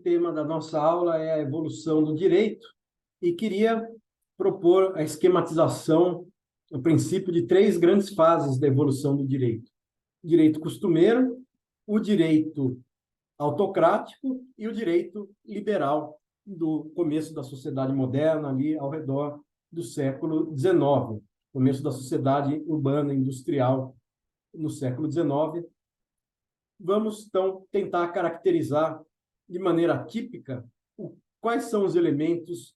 tema da nossa aula é a evolução do direito e queria propor a esquematização, o princípio de três grandes fases da evolução do direito. O direito costumeiro, o direito autocrático e o direito liberal do começo da sociedade moderna, ali ao redor do século XIX, começo da sociedade urbana industrial no século XIX. Vamos, então, tentar caracterizar de maneira típica quais são os elementos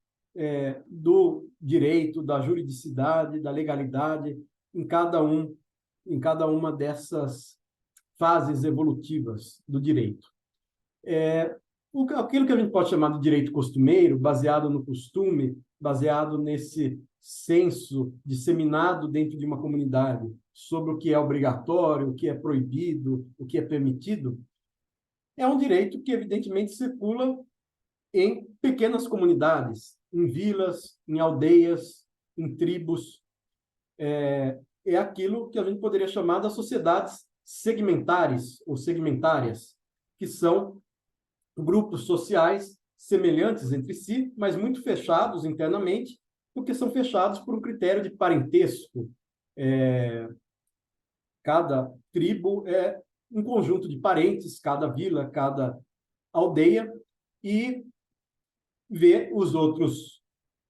do direito, da juridicidade, da legalidade em cada uma dessas fases evolutivas do direito. Aquilo que a gente pode chamar de direito costumeiro, baseado no costume, baseado nesse senso disseminado dentro de uma comunidade sobre o que é obrigatório, o que é proibido, o que é permitido, é um direito que, evidentemente, circula em pequenas comunidades, em vilas, em aldeias, em tribos. É aquilo que a gente poderia chamar das sociedades segmentares ou segmentárias, que são grupos sociais semelhantes entre si, mas muito fechados internamente, porque são fechados por um critério de parentesco. Cada tribo é um conjunto de parentes, cada vila, cada aldeia, e vê os outros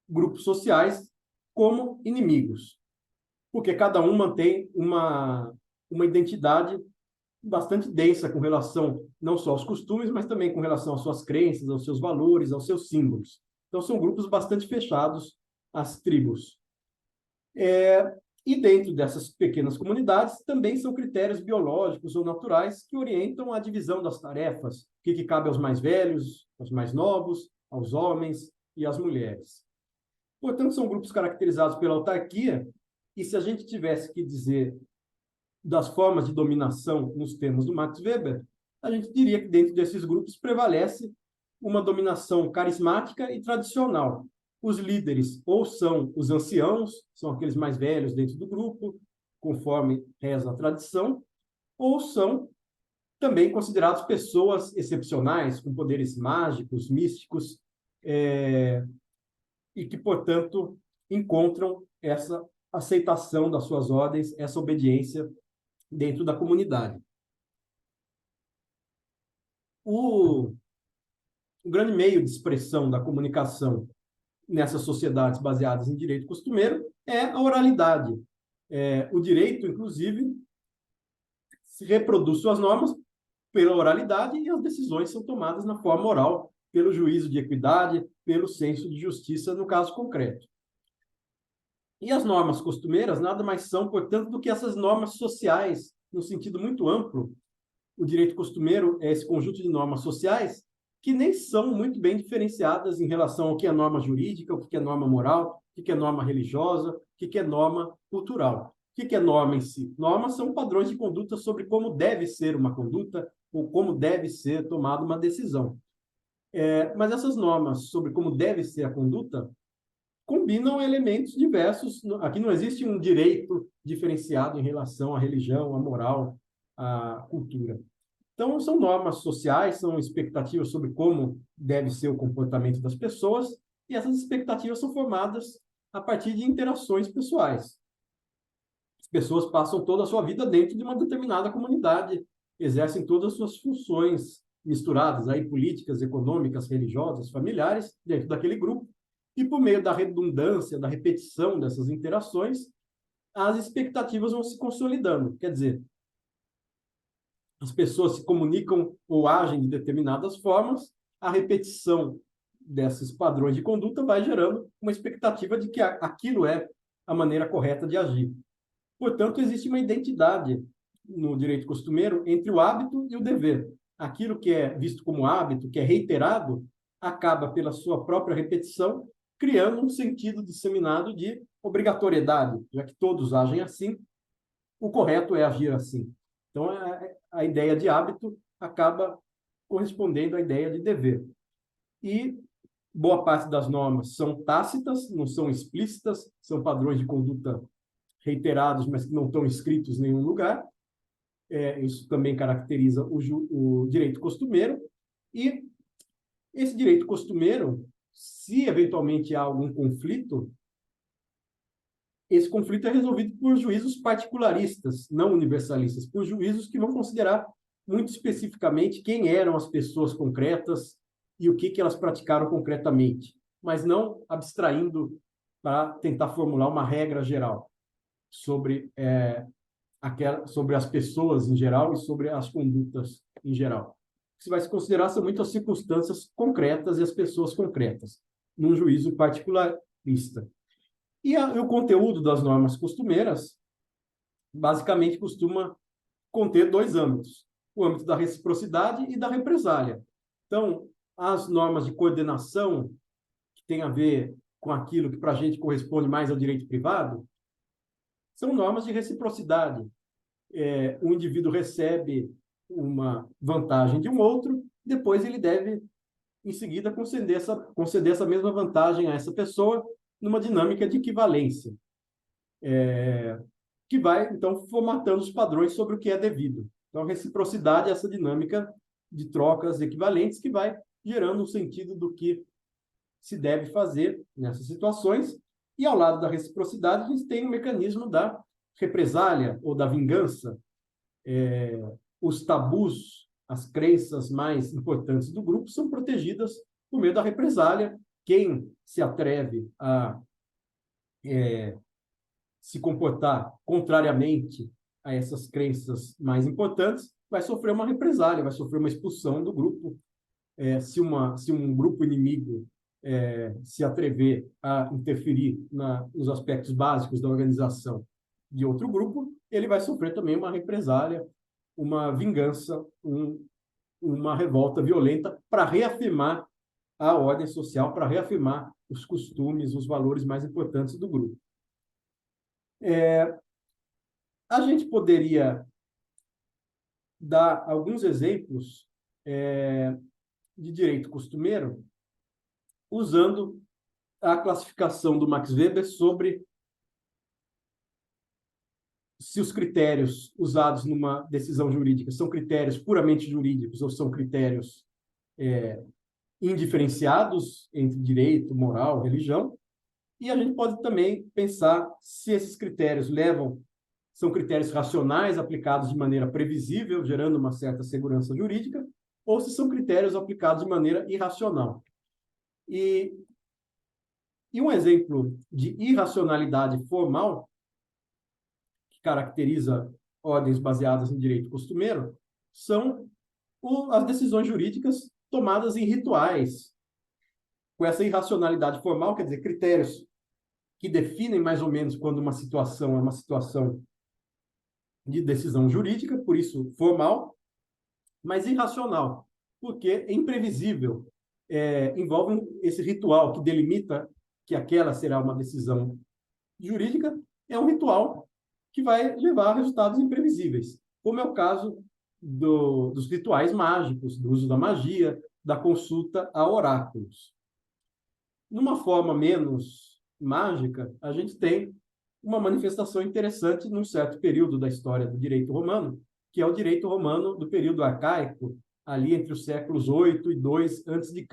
grupos sociais como inimigos, porque cada um mantém uma identidade bastante densa com relação não só aos costumes, mas também com relação às suas crenças, aos seus valores, aos seus símbolos. Então, são grupos bastante fechados, as tribos. E dentro dessas pequenas comunidades também são critérios biológicos ou naturais que orientam a divisão das tarefas, o que cabe aos mais velhos, aos mais novos, aos homens e às mulheres. Portanto, são grupos caracterizados pela autarquia, e se a gente tivesse que dizer das formas de dominação nos termos do Max Weber, a gente diria que dentro desses grupos prevalece uma dominação carismática e tradicional. Os líderes ou são os anciãos, são aqueles mais velhos dentro do grupo, conforme reza a tradição, ou são também considerados pessoas excepcionais, com poderes mágicos, místicos, e que, portanto, encontram essa aceitação das suas ordens, essa obediência dentro da comunidade. O grande meio de expressão da comunicação nessas sociedades baseadas em direito costumeiro é a oralidade. O direito, inclusive, se reproduz suas normas pela oralidade e as decisões são tomadas na forma oral, pelo juízo de equidade, pelo senso de justiça no caso concreto. E as normas costumeiras nada mais são, portanto, do que essas normas sociais, no sentido muito amplo. O direito costumeiro é esse conjunto de normas sociais que nem são muito bem diferenciadas em relação ao que é norma jurídica, o que é norma moral, o que é norma religiosa, o que é norma cultural. O que é norma em si? Normas são padrões de conduta sobre como deve ser uma conduta ou como deve ser tomada uma decisão. Mas essas normas sobre como deve ser a conduta combinam elementos diversos. Aqui não existe um direito diferenciado em relação à religião, à moral, à cultura. Então, são normas sociais, são expectativas sobre como deve ser o comportamento das pessoas, e essas expectativas são formadas a partir de interações pessoais. As pessoas passam toda a sua vida dentro de uma determinada comunidade, exercem todas as suas funções misturadas, aí, políticas, econômicas, religiosas, familiares, dentro daquele grupo, e por meio da redundância, da repetição dessas interações, as expectativas vão se consolidando. Quer dizer, as pessoas se comunicam ou agem de determinadas formas, a repetição desses padrões de conduta vai gerando uma expectativa de que aquilo é a maneira correta de agir. Portanto, existe uma identidade no direito costumeiro entre o hábito e o dever. Aquilo que é visto como hábito, que é reiterado, acaba, pela sua própria repetição, criando um sentido disseminado de obrigatoriedade, já que todos agem assim, o correto é agir assim. Então, a ideia de hábito acaba correspondendo à ideia de dever. E boa parte das normas são tácitas, não são explícitas, são padrões de conduta reiterados, mas que não estão escritos em nenhum lugar. Isso também caracteriza o direito costumeiro. E Esse direito costumeiro, se eventualmente há algum conflito, esse conflito é resolvido por juízos particularistas, não universalistas, por juízos que vão considerar muito especificamente quem eram as pessoas concretas e o que elas praticaram concretamente, mas não abstraindo para tentar formular uma regra geral sobre, sobre as pessoas em geral e sobre as condutas em geral. O que vai se considerar são muitas circunstâncias concretas e as pessoas concretas, num juízo particularista. E o conteúdo das normas costumeiras, basicamente, costuma conter dois âmbitos: o âmbito da reciprocidade e da represália. Então, as normas de coordenação, que tem a ver com aquilo que para a gente corresponde mais ao direito privado, são normas de reciprocidade. O indivíduo recebe uma vantagem de um outro, depois ele deve, em seguida, conceder essa mesma vantagem a essa pessoa numa dinâmica de equivalência, que vai, então, formatando os padrões sobre o que é devido. Então, a reciprocidade é essa dinâmica de trocas equivalentes que vai gerando um sentido do que se deve fazer nessas situações. E, ao lado da reciprocidade, a gente tem o mecanismo da represália ou da vingança. Os tabus, as crenças mais importantes do grupo são protegidas por meio da represália. Quem se atreve a se comportar contrariamente a essas crenças mais importantes vai sofrer uma represália, vai sofrer uma expulsão do grupo. Se um grupo inimigo se atrever a interferir nos aspectos básicos da organização de outro grupo, ele vai sofrer também uma represália, uma vingança, uma revolta violenta para reafirmar a ordem social, para reafirmar os costumes, os valores mais importantes do grupo. A gente poderia dar alguns exemplos de direito costumeiro usando a classificação do Max Weber sobre se os critérios usados numa decisão jurídica são critérios puramente jurídicos ou são critérios indiferenciados entre direito, moral, religião. E a gente pode também pensar se esses critérios são critérios racionais aplicados de maneira previsível, gerando uma certa segurança jurídica, ou se são critérios aplicados de maneira irracional. E um exemplo de irracionalidade formal, que caracteriza ordens baseadas em direito costumeiro, são as decisões jurídicas tomadas em rituais. Com essa irracionalidade formal, quer dizer, critérios que definem mais ou menos quando uma situação é uma situação de decisão jurídica, por isso formal, mas irracional, porque é imprevisível. Envolve esse ritual que delimita que aquela será uma decisão jurídica, é um ritual que vai levar a resultados imprevisíveis, como é o caso dos rituais mágicos, do uso da magia, da consulta a oráculos. Numa forma menos mágica, a gente tem uma manifestação interessante num certo período da história do direito romano, que é o direito romano do período arcaico, ali entre os séculos 8 e 2 a.C.,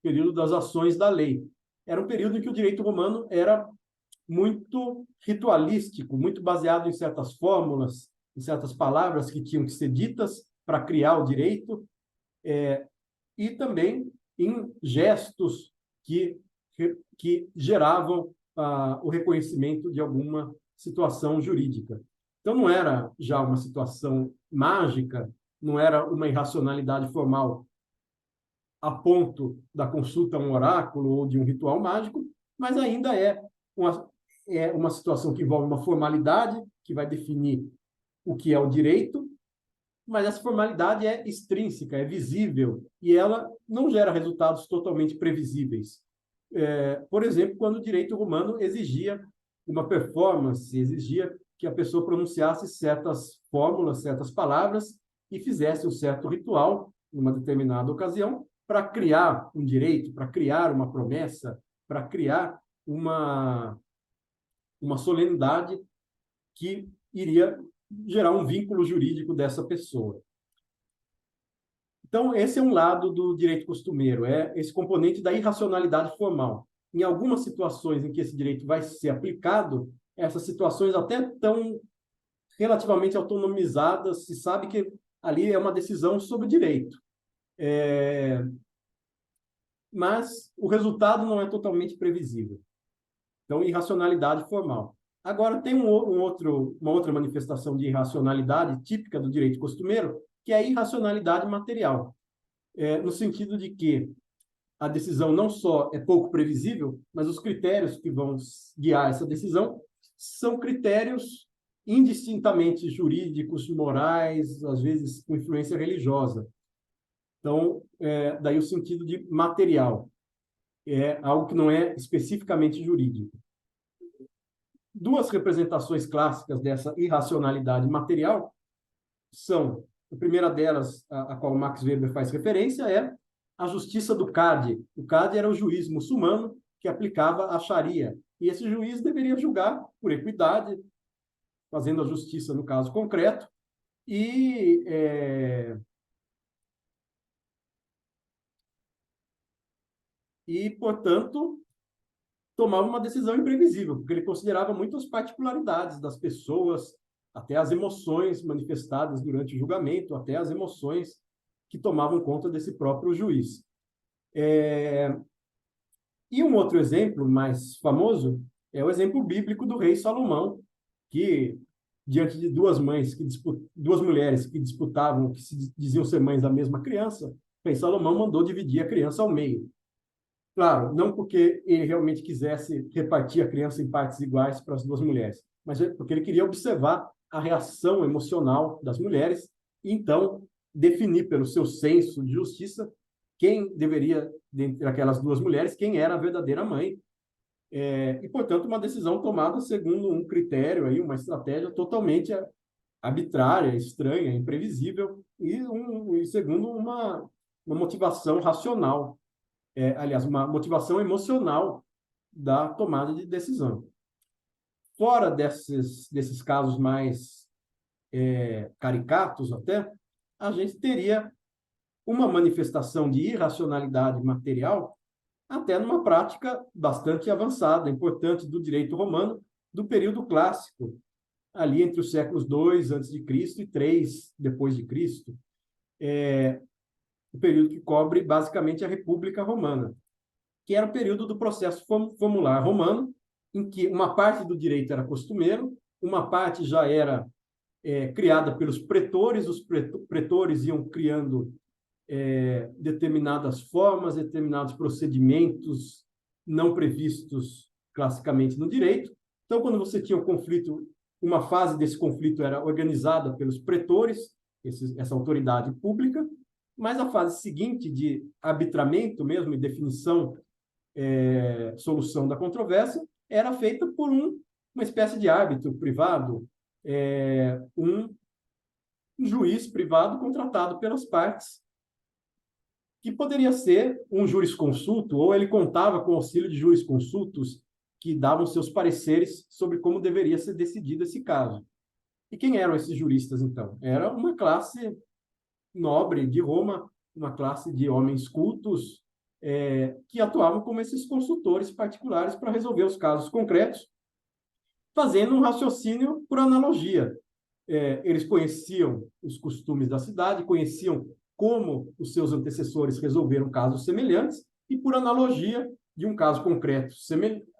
período das ações da lei. Era um período em que o direito romano era muito ritualístico, muito baseado em certas fórmulas, em certas palavras que tinham que ser ditas para criar o direito, e também em gestos que geravam o reconhecimento de alguma situação jurídica. Então, não era já uma situação mágica, não era uma irracionalidade formal a ponto da consulta a um oráculo ou de um ritual mágico, mas ainda é uma situação que envolve uma formalidade que vai definir o que é o direito, mas essa formalidade é extrínseca, é visível, e ela não gera resultados totalmente previsíveis. Por exemplo, quando o direito romano exigia uma performance, exigia que a pessoa pronunciasse certas fórmulas, certas palavras e fizesse um certo ritual numa determinada ocasião para criar um direito, para criar uma promessa, para criar uma solenidade que iria gerar um vínculo jurídico dessa pessoa. Então, esse é um lado do direito costumeiro, é esse componente da irracionalidade formal. Em algumas situações em que esse direito vai ser aplicado, essas situações até estão relativamente autonomizadas, se sabe que ali é uma decisão sobre o direito. Mas o resultado não é totalmente previsível. Então, irracionalidade formal. Agora, tem uma outra manifestação de irracionalidade típica do direito costumeiro, que é a irracionalidade material, no sentido de que a decisão não só é pouco previsível, mas os critérios que vão guiar essa decisão são critérios indistintamente jurídicos, morais, às vezes com influência religiosa. Então, daí o sentido de material. É algo que não é especificamente jurídico. Duas representações clássicas dessa irracionalidade material são, a primeira delas, a qual Max Weber faz referência, é a justiça do Cadi. O Cadi era o juiz muçulmano que aplicava a Sharia. E esse juiz deveria julgar por equidade, fazendo a justiça no caso concreto, portanto, tomava uma decisão imprevisível, porque ele considerava muitas particularidades das pessoas, até as emoções manifestadas durante o julgamento, até as emoções que tomavam conta desse próprio juiz. E um outro exemplo mais famoso é o exemplo bíblico do rei Salomão, que, diante de duas mulheres que disputavam, que se diziam ser mães da mesma criança, o rei Salomão mandou dividir a criança ao meio. Claro, não porque ele realmente quisesse repartir a criança em partes iguais para as duas mulheres, mas porque ele queria observar a reação emocional das mulheres e, então, definir pelo seu senso de justiça quem deveria, dentre aquelas duas mulheres, quem era a verdadeira mãe. E, portanto, uma decisão tomada segundo um critério, aí, uma estratégia totalmente arbitrária, estranha, imprevisível, e segundo uma motivação racional. Aliás, uma motivação emocional da tomada de decisão. Fora desses casos mais caricatos até, a gente teria uma manifestação de irracionalidade material até numa prática bastante avançada, importante do direito romano do período clássico, ali entre os séculos 2 a.C. e 3 depois de Cristo, o período que cobre basicamente a República Romana, que era o período do processo formular romano, em que uma parte do direito era costumeiro, uma parte já era criada pelos pretores, os pretores iam criando determinadas formas, determinados procedimentos não previstos classicamente no direito. Então, quando você tinha um conflito, uma fase desse conflito era organizada pelos pretores, essa autoridade pública, mas a fase seguinte de arbitramento mesmo e definição, solução da controvérsia, era feita por uma espécie de árbitro privado, um juiz privado contratado pelas partes, que poderia ser um jurisconsulto, ou ele contava com o auxílio de jurisconsultos que davam seus pareceres sobre como deveria ser decidido esse caso. E quem eram esses juristas, então? Era uma classe nobre de Roma, uma classe de homens cultos, que atuavam como esses consultores particulares para resolver os casos concretos, fazendo um raciocínio por analogia. Eles conheciam os costumes da cidade, conheciam como os seus antecessores resolveram casos semelhantes e, por analogia de um caso concreto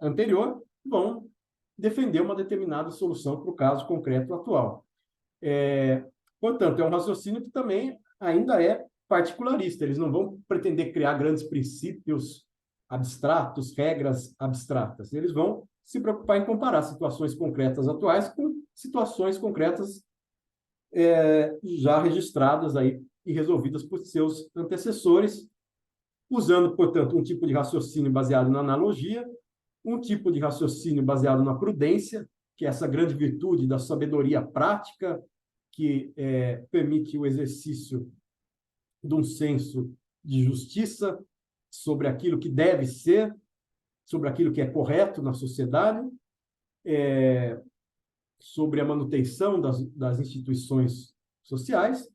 anterior, vão defender uma determinada solução para o caso concreto atual. Portanto, é um raciocínio que também ainda é particularista. Eles não vão pretender criar grandes princípios abstratos, regras abstratas. Eles vão se preocupar em comparar situações concretas atuais com situações concretas já registradas aí e resolvidas por seus antecessores, usando, portanto, um tipo de raciocínio baseado na analogia, um tipo de raciocínio baseado na prudência, que é essa grande virtude da sabedoria prática, que permite o exercício de um senso de justiça sobre aquilo que deve ser, sobre aquilo que é correto na sociedade, sobre a manutenção das instituições sociais,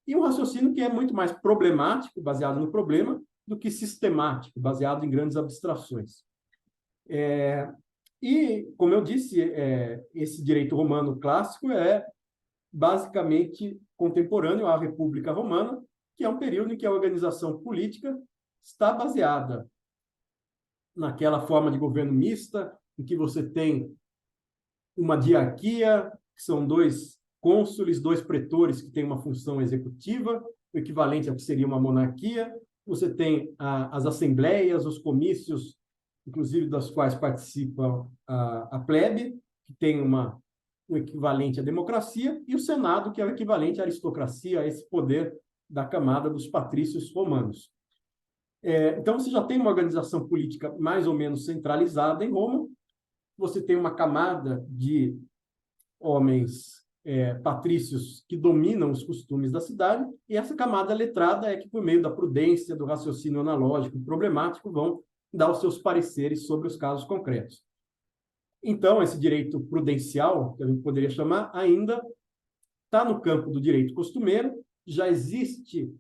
e um raciocínio que é muito mais problemático, baseado no problema, do que sistemático, baseado em grandes abstrações. E, como eu disse, esse direito romano clássico é basicamente contemporâneo à República Romana, que é um período em que a organização política está baseada naquela forma de governo mista, em que você tem uma diarquia, que são dois cônsules, dois pretores que têm uma função executiva, o equivalente ao que seria uma monarquia. Você tem as assembleias, os comícios, inclusive das quais participa a plebe, que tem um equivalente à democracia, e o Senado, que é o equivalente à aristocracia, a esse poder da camada dos patrícios romanos. Então, você já tem uma organização política mais ou menos centralizada em Roma, você tem uma camada de homens patrícios que dominam os costumes da cidade, e essa camada letrada é que, por meio da prudência, do raciocínio analógico e problemático, vão dar os seus pareceres sobre os casos concretos. Então, esse direito prudencial, que a gente poderia chamar, ainda está no campo do direito costumeiro, já existem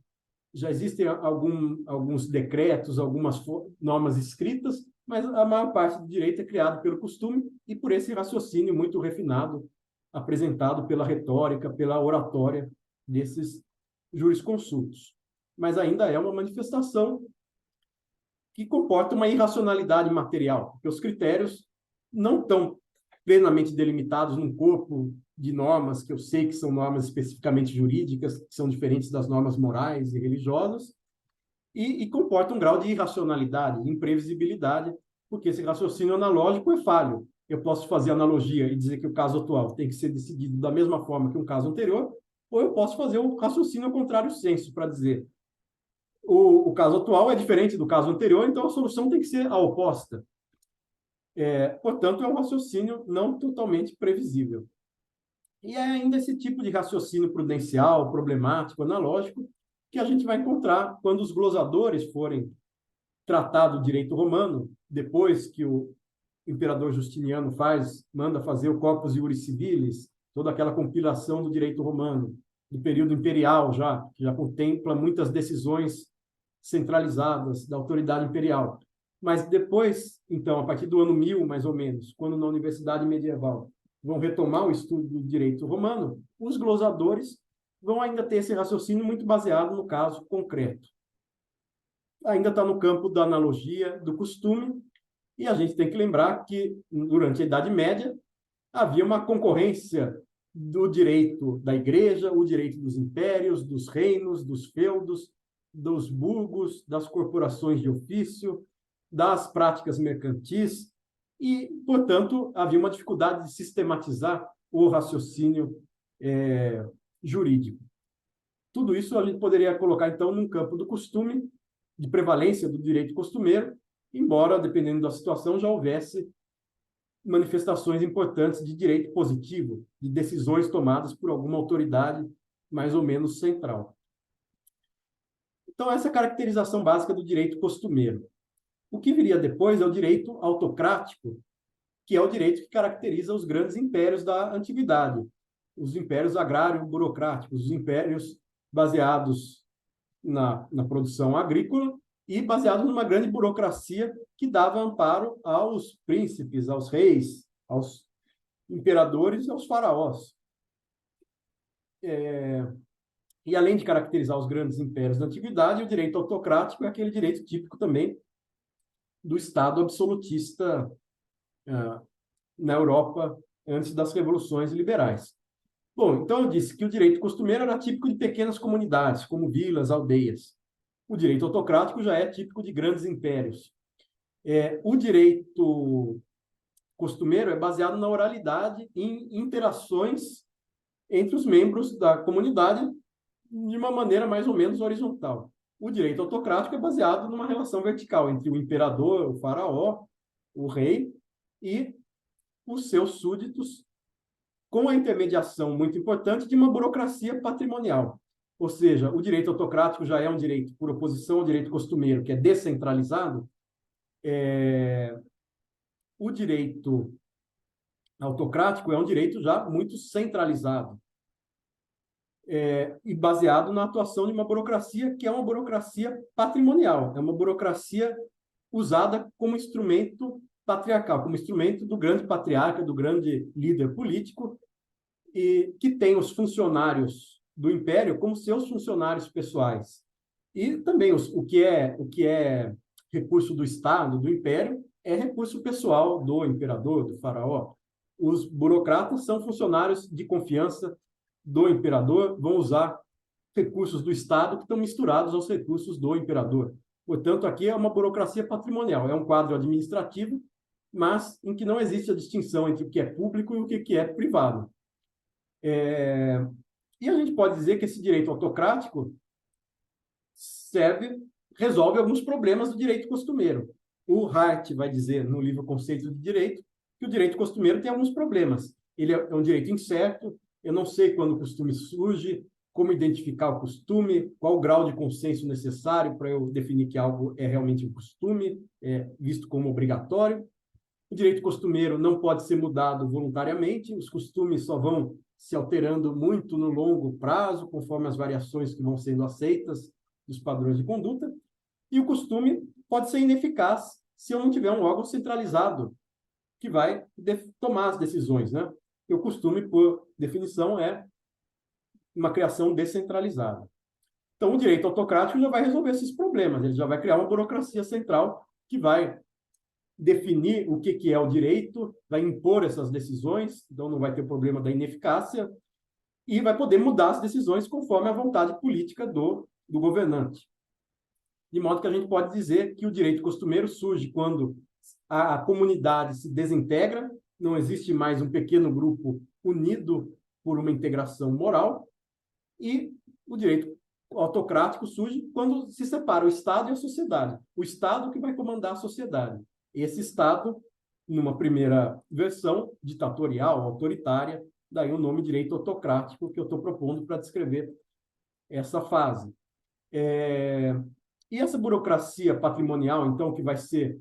alguns decretos, algumas normas escritas, mas a maior parte do direito é criado pelo costume e por esse raciocínio muito refinado, apresentado pela retórica, pela oratória desses jurisconsultos. Mas ainda é uma manifestação que comporta uma irracionalidade material, porque os critérios não estão plenamente delimitados num corpo de normas que eu sei que são normas especificamente jurídicas, que são diferentes das normas morais e religiosas, e comporta um grau de irracionalidade, de imprevisibilidade, porque esse raciocínio analógico é falho. Eu posso fazer analogia e dizer que o caso atual tem que ser decidido da mesma forma que um caso anterior, ou eu posso fazer um raciocínio ao contrário senso, para dizer o caso atual é diferente do caso anterior, então a solução tem que ser a oposta. Portanto, é um raciocínio não totalmente previsível. E é ainda esse tipo de raciocínio prudencial, problemático, analógico, que a gente vai encontrar quando os glosadores forem tratar do direito romano, depois que o imperador Justiniano manda fazer o Corpus Iuris Civilis, toda aquela compilação do direito romano, do período imperial já, que já contempla muitas decisões centralizadas da autoridade imperial. Mas depois, então, a partir do ano 1000, mais ou menos, quando na Universidade Medieval vão retomar o estudo do direito romano, os glosadores vão ainda ter esse raciocínio muito baseado no caso concreto. Ainda está no campo da analogia, do costume, e a gente tem que lembrar que, durante a Idade Média, havia uma concorrência do direito da igreja, o direito dos impérios, dos reinos, dos feudos, dos burgos, das corporações de ofício, das práticas mercantis, e, portanto, havia uma dificuldade de sistematizar o raciocínio jurídico. Tudo isso a gente poderia colocar, então, num campo do costume, de prevalência do direito costumeiro, embora, dependendo da situação, já houvesse manifestações importantes de direito positivo, de decisões tomadas por alguma autoridade mais ou menos central. Então, essa é a caracterização básica do direito costumeiro. O que viria depois é o direito autocrático, que é o direito que caracteriza os grandes impérios da antiguidade, os impérios agrário-burocráticos, os impérios baseados na produção agrícola e baseados numa grande burocracia que dava amparo aos príncipes, aos reis, aos imperadores e aos faraós. E além de caracterizar os grandes impérios da antiguidade, o direito autocrático é aquele direito típico também do Estado absolutista na Europa antes das revoluções liberais. Bom, então eu disse que o direito costumeiro era típico de pequenas comunidades, como vilas, aldeias. O direito autocrático já é típico de grandes impérios. O direito costumeiro é baseado na oralidade em interações entre os membros da comunidade de uma maneira mais ou menos horizontal. O direito autocrático é baseado numa relação vertical entre o imperador, o faraó, o rei e os seus súditos, com a intermediação muito importante de uma burocracia patrimonial. Ou seja, o direito autocrático já é um direito, por oposição ao direito costumeiro, que é descentralizado. O direito autocrático é um direito já muito centralizado. e baseado na atuação de uma burocracia que é uma burocracia patrimonial, é uma burocracia usada como instrumento patriarcal, como instrumento do grande patriarca, do grande líder político, e que tem os funcionários do império como seus funcionários pessoais. E também o que é recurso do Estado, do império, é recurso pessoal do imperador, do faraó. Os burocratas são funcionários de confiança do imperador, vão usar recursos do Estado que estão misturados aos recursos do imperador. Portanto, aqui é uma burocracia patrimonial, é um quadro administrativo, mas em que não existe a distinção entre o que é público e o que é privado. E a gente pode dizer que esse direito autocrático resolve alguns problemas do direito costumeiro. O Hart vai dizer no livro Conceito de Direito que o direito costumeiro tem alguns problemas. Ele é um direito incerto, eu não sei quando o costume surge, como identificar o costume, qual o grau de consenso necessário para eu definir que algo é realmente um costume, visto como obrigatório. O direito costumeiro não pode ser mudado voluntariamente, os costumes só vão se alterando muito no longo prazo, conforme as variações que vão sendo aceitas dos padrões de conduta, e o costume pode ser ineficaz se eu não tiver um órgão centralizado que vai tomar as decisões, né? E o costume, por definição, é uma criação descentralizada. Então, o direito autocrático já vai resolver esses problemas, ele já vai criar uma burocracia central que vai definir o que é o direito, vai impor essas decisões, então não vai ter o problema da ineficácia, e vai poder mudar as decisões conforme a vontade política do governante. De modo que a gente pode dizer que o direito costumeiro surge quando a comunidade se desintegra, não existe mais um pequeno grupo unido por uma integração moral, e o direito autocrático surge quando se separa o Estado e a sociedade. O Estado que vai comandar a sociedade. Esse Estado, numa primeira versão, ditatorial, autoritária, daí o nome direito autocrático que eu estou propondo para descrever essa fase. E essa burocracia patrimonial, então, que vai ser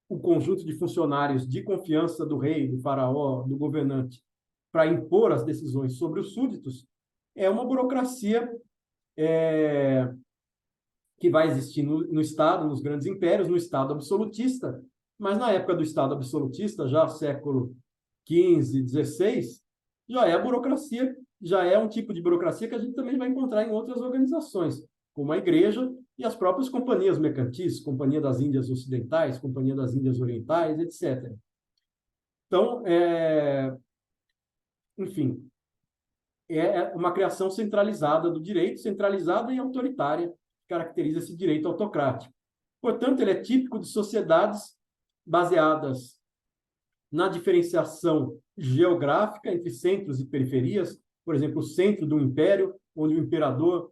o conjunto de funcionários de confiança do rei, do faraó, do governante, para impor as decisões sobre os súditos, é uma burocracia que vai existir no Estado, nos grandes impérios, no Estado absolutista, mas na época do Estado absolutista, já século XV, XVI, já é a burocracia, já é um tipo de burocracia que a gente também vai encontrar em outras organizações, como a Igreja e as próprias companhias mercantis, Companhia das Índias Ocidentais, Companhia das Índias Orientais, etc. Então, enfim, é uma criação centralizada do direito, centralizada e autoritária, que caracteriza esse direito autocrático. Portanto, ele é típico de sociedades baseadas na diferenciação geográfica entre centros e periferias, por exemplo, o centro do império, onde o imperador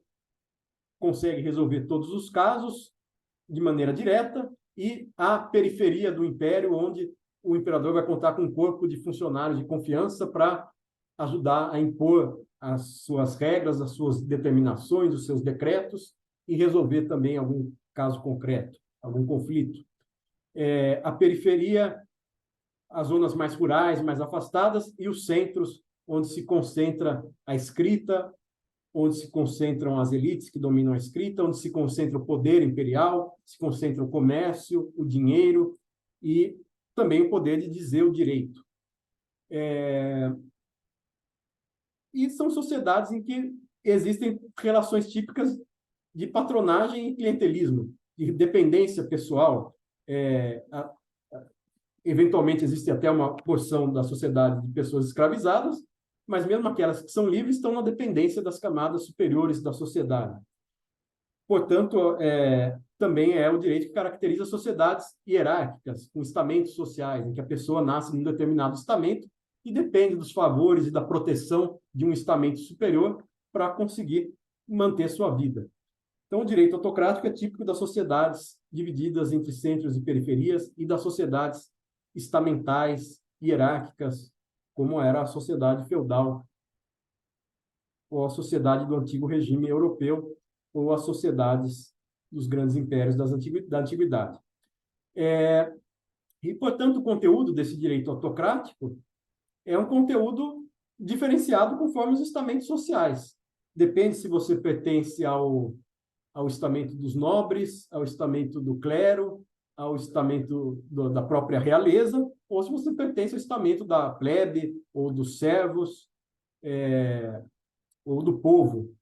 consegue resolver todos os casos de maneira direta, e a periferia do império, onde o imperador vai contar com um corpo de funcionários de confiança para ajudar a impor as suas regras, as suas determinações, os seus decretos, e resolver também algum caso concreto, algum conflito. A periferia, as zonas mais rurais, mais afastadas, e os centros, onde se concentra a escrita, onde se concentram as elites que dominam a escrita, onde se concentra o poder imperial, se concentra o comércio, o dinheiro e também o poder de dizer o direito. E são sociedades em que existem relações típicas de patronagem e clientelismo, de dependência pessoal. Eventualmente existe até uma porção da sociedade de pessoas escravizadas, mas mesmo aquelas que são livres estão na dependência das camadas superiores da sociedade. Portanto, também é o direito que caracteriza sociedades hierárquicas, com estamentos sociais, em que a pessoa nasce num determinado estamento e depende dos favores e da proteção de um estamento superior para conseguir manter sua vida. Então, o direito autocrático é típico das sociedades divididas entre centros e periferias e das sociedades estamentais, hierárquicas, como era a sociedade feudal, ou a sociedade do antigo regime europeu, ou as sociedades dos grandes impérios da antiguidade. E, portanto, o conteúdo desse direito autocrático é um conteúdo diferenciado conforme os estamentos sociais. Depende se você pertence ao estamento dos nobres, ao estamento do clero, ao estamento da própria realeza, ou se você pertence ao estamento da plebe, ou dos servos, ou do povo.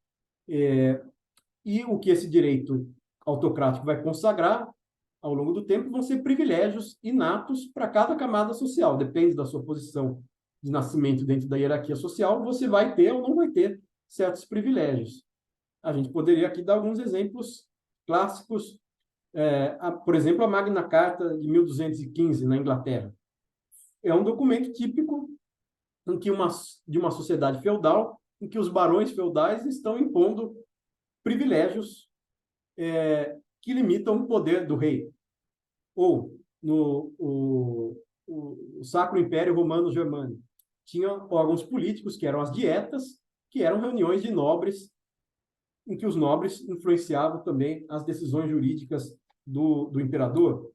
E o que esse direito autocrático vai consagrar ao longo do tempo vão ser privilégios inatos para cada camada social. Depende da sua posição de nascimento dentro da hierarquia social, você vai ter ou não vai ter certos privilégios. A gente poderia aqui dar alguns exemplos clássicos. Por exemplo, a Magna Carta de 1215, na Inglaterra. É um documento típico de uma sociedade feudal, em que os barões feudais estão impondo privilégios que limitam o poder do rei. Ou no o Sacro Império Romano Germânico. Tinha órgãos políticos, que eram as dietas, que eram reuniões de nobres, em que os nobres influenciavam também as decisões jurídicas do imperador.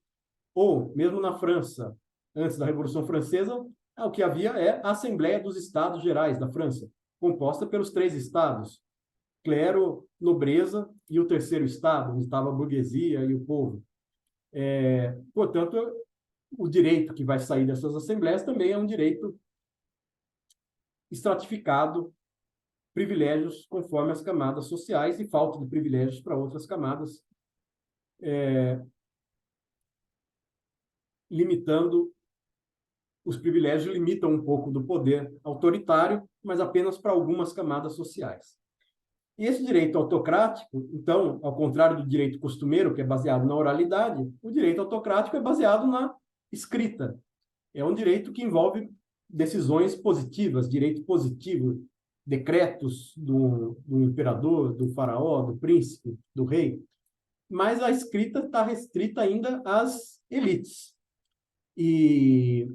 Ou, mesmo na França, antes da Revolução Francesa, o que havia é a Assembleia dos Estados Gerais da França, composta pelos 3 estados, clero, nobreza e o terceiro estado, onde estava a burguesia e o povo. Portanto, o direito que vai sair dessas assembleias também é um direito estratificado, privilégios conforme as camadas sociais e falta de privilégios para outras camadas, limitando os privilégios limitam um pouco do poder autoritário, mas apenas para algumas camadas sociais. E esse direito autocrático, então, ao contrário do direito costumeiro, que é baseado na oralidade, o direito autocrático é baseado na escrita. É um direito que envolve decisões positivas, direito positivo, decretos do imperador, do faraó, do príncipe, do rei. Mas a escrita está restrita ainda às elites. E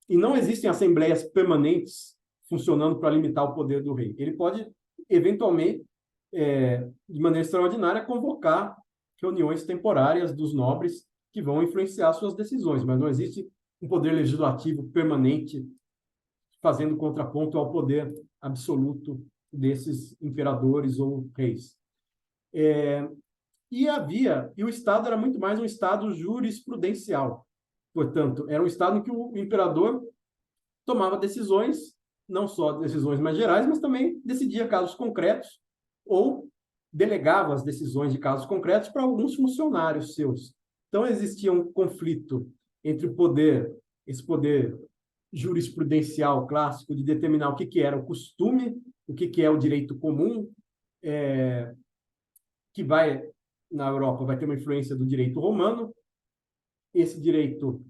não existem assembleias permanentes funcionando para limitar o poder do rei. Ele pode, eventualmente, de maneira extraordinária, convocar reuniões temporárias dos nobres que vão influenciar suas decisões, mas não existe um poder legislativo permanente fazendo contraponto ao poder absoluto desses imperadores ou reis. E o Estado era muito mais um Estado jurisprudencial. Portanto, era um Estado em que o imperador tomava decisões, não só decisões mais gerais, mas também decidia casos concretos ou delegava as decisões de casos concretos para alguns funcionários seus. Então, existia um conflito entre esse poder jurisprudencial clássico de determinar o que era o costume, o que é o direito comum, que na Europa, vai ter uma influência do direito romano. Esse direito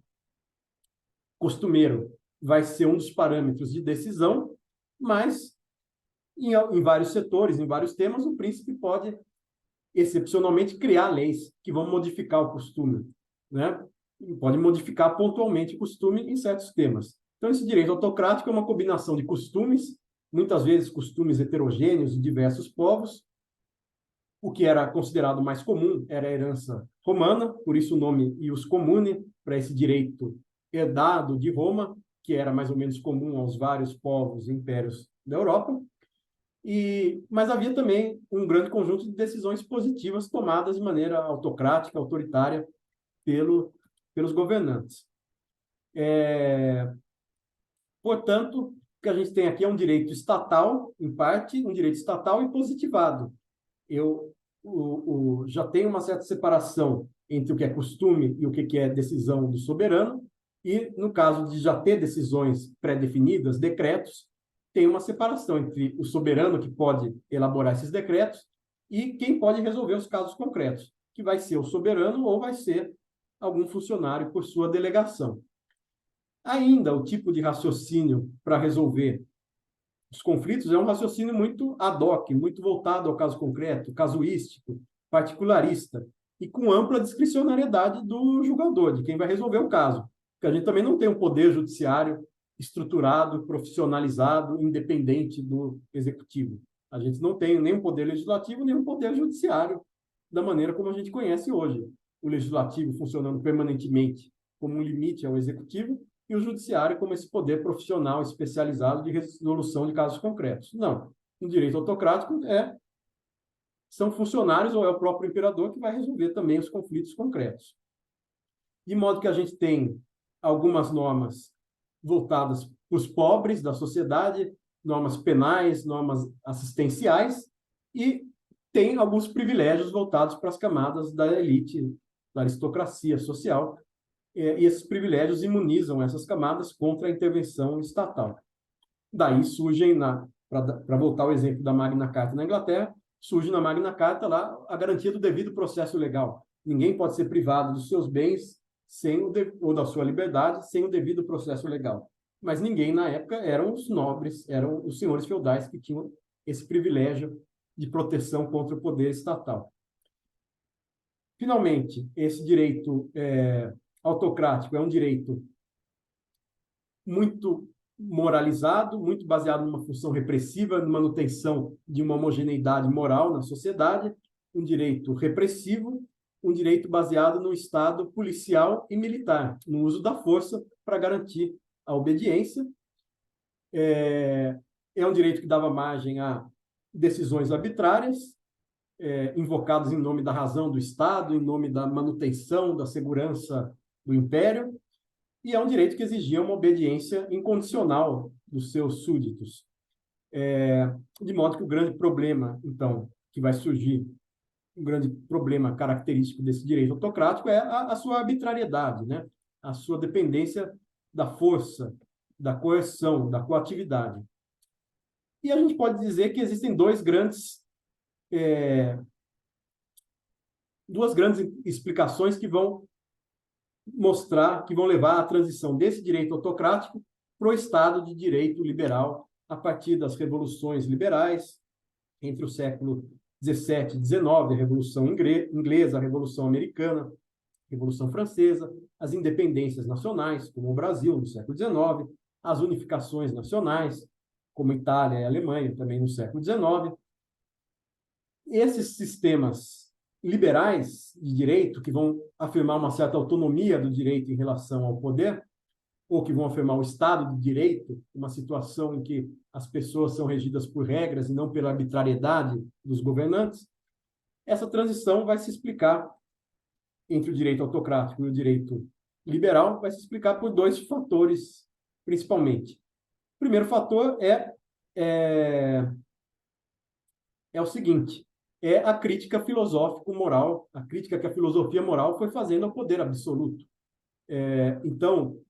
costumeiro vai ser um dos parâmetros de decisão, mas em vários setores, em vários temas, o príncipe pode, excepcionalmente, criar leis que vão modificar o costume, né? Pode modificar pontualmente o costume em certos temas. Então, esse direito autocrático é uma combinação de costumes, muitas vezes costumes heterogêneos de diversos povos. O que era considerado mais comum era a herança romana, por isso o nome ius commune, para esse direito herdado de Roma, que era mais ou menos comum aos vários povos e impérios da Europa. Mas havia também um grande conjunto de decisões positivas tomadas de maneira autocrática, autoritária, pelos governantes. Portanto, o que a gente tem aqui é um direito estatal, em parte, um direito estatal e positivado. Já tem uma certa separação entre o que é costume e o que é decisão do soberano, e, no caso de já ter decisões pré-definidas, decretos, tem uma separação entre o soberano, que pode elaborar esses decretos, e quem pode resolver os casos concretos, que vai ser o soberano ou vai ser algum funcionário por sua delegação. Ainda, o tipo de raciocínio para resolver os conflitos é um raciocínio muito ad hoc, muito voltado ao caso concreto, casuístico, particularista, e com ampla discricionariedade do julgador, de quem vai resolver o caso. Porque a gente também não tem um poder judiciário estruturado, profissionalizado, independente do executivo. A gente não tem nem um poder legislativo, nem um poder judiciário da maneira como a gente conhece hoje. O legislativo funcionando permanentemente como um limite ao executivo, e o judiciário como esse poder profissional especializado de resolução de casos concretos. Não. No direito autocrático são funcionários ou é o próprio imperador que vai resolver também os conflitos concretos. De modo que a gente tem algumas normas voltadas para os pobres da sociedade, normas penais, normas assistenciais, e tem alguns privilégios voltados para as camadas da elite, da aristocracia social, e esses privilégios imunizam essas camadas contra a intervenção estatal. Daí surgem, para voltar ao exemplo da Magna Carta na Inglaterra, surge na Magna Carta lá a garantia do devido processo legal. Ninguém pode ser privado dos seus bens ou da sua liberdade sem o devido processo legal. Mas ninguém, na época, eram os nobres, eram os senhores feudais que tinham esse privilégio de proteção contra o poder estatal. Finalmente, esse direito autocrático é um direito muito moralizado, muito baseado numa função repressiva, na manutenção de uma homogeneidade moral na sociedade, um direito repressivo, um direito baseado no Estado policial e militar, no uso da força para garantir a obediência. É um direito que dava margem a decisões arbitrárias, invocadas em nome da razão do Estado, em nome da manutenção da segurança do império, e é um direito que exigia uma obediência incondicional dos seus súditos. De modo que o grande problema, então, que vai surgir, um grande problema característico desse direito autocrático é a sua arbitrariedade, né? A sua dependência da força, da coerção, da coatividade. E a gente pode dizer que existem duas grandes explicações que vão mostrar, que vão levar à transição desse direito autocrático para o Estado de direito liberal, a partir das revoluções liberais, entre o século XVII e XIX, a Revolução Inglesa, a Revolução Americana, a Revolução Francesa, as independências nacionais, como o Brasil, no século XIX, as unificações nacionais, como Itália e Alemanha, também no século XIX. Esses sistemas liberais de direito, que vão afirmar uma certa autonomia do direito em relação ao poder, ou que vão afirmar o Estado de Direito, uma situação em que as pessoas são regidas por regras e não pela arbitrariedade dos governantes, essa transição vai se explicar entre o direito autocrático e o direito liberal, vai se explicar por dois fatores, principalmente. O primeiro fator é o seguinte: é a crítica filosófico-moral, a crítica que a filosofia moral foi fazendo ao poder absoluto. Então,